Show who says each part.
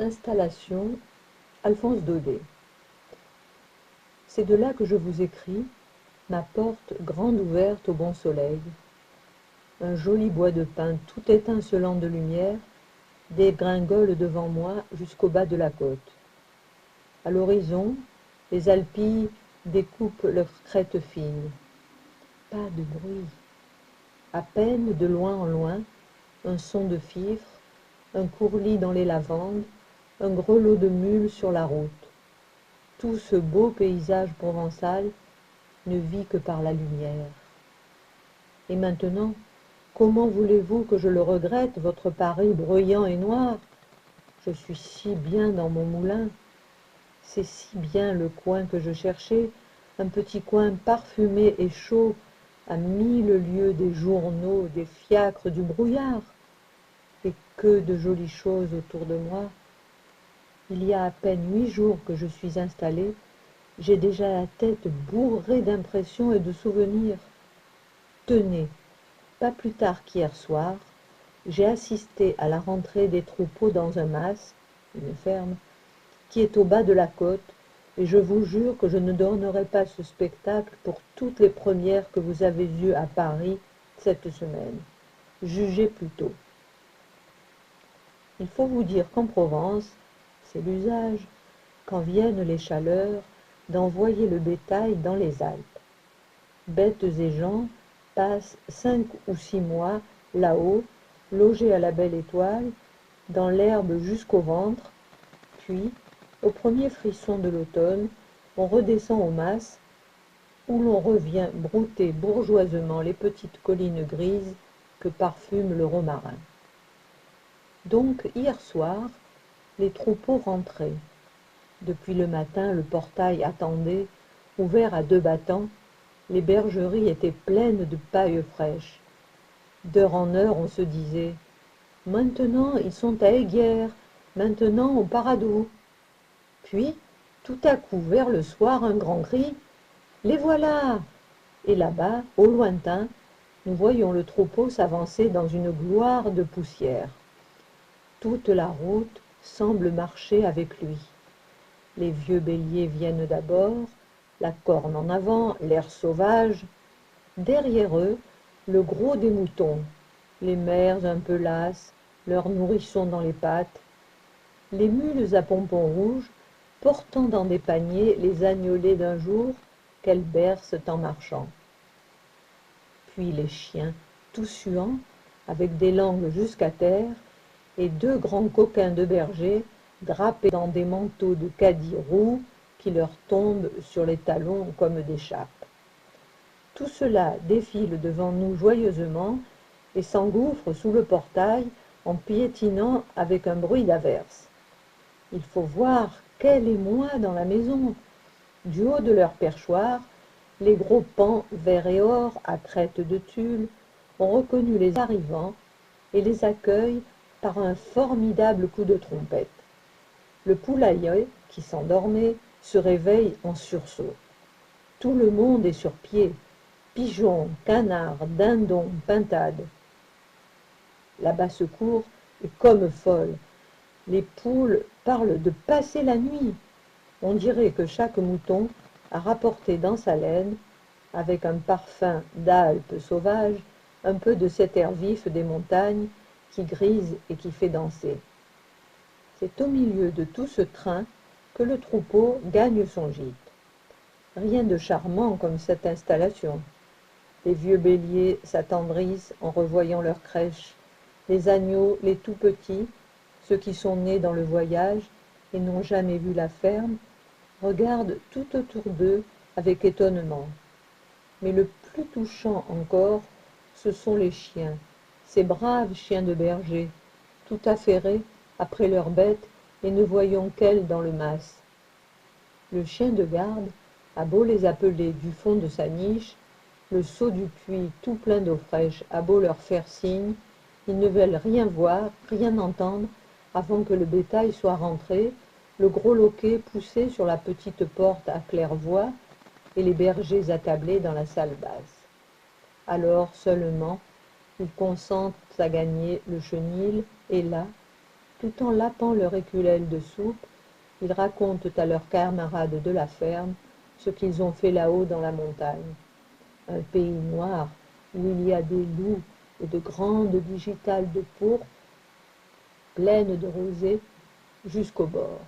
Speaker 1: Installation Alphonse Daudet. C'est de là que je vous écris, ma porte grande ouverte au bon soleil. Un joli bois de pin tout étincelant de lumière dégringole devant moi jusqu'au bas de la côte. À l'horizon, les Alpilles découpent leurs crêtes fines. Pas de bruit. À peine, de loin en loin, un son de fifre, un courlis dans les lavandes, un grelot de mules sur la route. Tout ce beau paysage provençal ne vit que par la lumière. Et maintenant, comment voulez-vous que je le regrette, votre Paris bruyant et noir? Je suis si bien dans mon moulin. C'est si bien le coin que je cherchais, un petit coin parfumé et chaud, à 1000 lieues des journaux, des fiacres, du brouillard. Et que de jolies choses autour de moi. Il y a à peine 8 jours que je suis installée, j'ai déjà la tête bourrée d'impressions et de souvenirs. Tenez, pas plus tard qu'hier soir, j'ai assisté à la rentrée des troupeaux dans un mas, une ferme, qui est au bas de la côte, et je vous jure que je ne donnerai pas ce spectacle pour toutes les premières que vous avez eues à Paris cette semaine. Jugez plutôt. Il faut vous dire qu'en Provence, c'est l'usage, quand viennent les chaleurs, d'envoyer le bétail dans les Alpes. Bêtes et gens passent 5 ou 6 mois là-haut, logés à la belle étoile, dans l'herbe jusqu'au ventre, puis, au premier frisson de l'automne, on redescend au mas, où l'on revient brouter bourgeoisement les petites collines grises que parfume le romarin. Donc, hier soir, les troupeaux rentraient. Depuis le matin, le portail attendait, ouvert à 2 battants. Les bergeries étaient pleines de paille fraîche. D'heure en heure, on se disait « Maintenant, ils sont à Eyguières, maintenant au Paradou ». Puis, tout à coup, vers le soir, un grand cri « Les voilà !» Et là-bas, au lointain, nous voyons le troupeau s'avancer dans une gloire de poussière. Toute la route semble marcher avec lui. Les vieux béliers viennent d'abord, la corne en avant, l'air sauvage. Derrière eux, le gros des moutons, les mères un peu lasses, leurs nourrissons dans les pattes. Les mules à pompons rouges, portant dans des paniers les agnolets d'un jour qu'elles bercent en marchant. Puis les chiens, tout suants, avec des langues jusqu'à terre, et 2 grands coquins de berger, drapés dans des manteaux de caddis roux qui leur tombent sur les talons comme des chapes. Tout cela défile devant nous joyeusement et s'engouffre sous le portail en piétinant avec un bruit d'averse. Il faut voir quel émoi dans la maison. Du haut de leur perchoir, les gros paons vert et or à crête de tulle ont reconnu les arrivants et les accueillent par un formidable coup de trompette. Le poulailler, qui s'endormait, se réveille en sursaut. Tout le monde est sur pied. Pigeons, canards, dindons, pintades. La basse-cour est comme folle. Les poules parlent de passer la nuit. On dirait que chaque mouton a rapporté dans sa laine, avec un parfum d'Alpes sauvages, un peu de cet air vif des montagnes qui grise et qui fait danser. C'est au milieu de tout ce train que le troupeau gagne son gîte. Rien de charmant comme cette installation. Les vieux béliers s'attendrissent en revoyant leur crèche. Les agneaux, les tout petits, ceux qui sont nés dans le voyage et n'ont jamais vu la ferme, regardent tout autour d'eux avec étonnement. Mais le plus touchant encore, ce sont les chiens, ces braves chiens de berger, tout affairés après leurs bêtes et ne voyant qu'elles dans le mas. Le chien de garde a beau les appeler du fond de sa niche, le seau du puits tout plein d'eau fraîche a beau leur faire signe, ils ne veulent rien voir, rien entendre, avant que le bétail soit rentré, le gros loquet poussé sur la petite porte à claire-voie et les bergers attablés dans la salle basse. Alors seulement, ils consentent à gagner le chenil, et là, Tout en lapant leur éculelle de soupe, ils racontent à leurs camarades de la ferme ce qu'ils ont fait là-haut dans la montagne. Un pays noir où il y a des loups et de grandes digitales de pourpre, pleines de rosée, jusqu'au bord.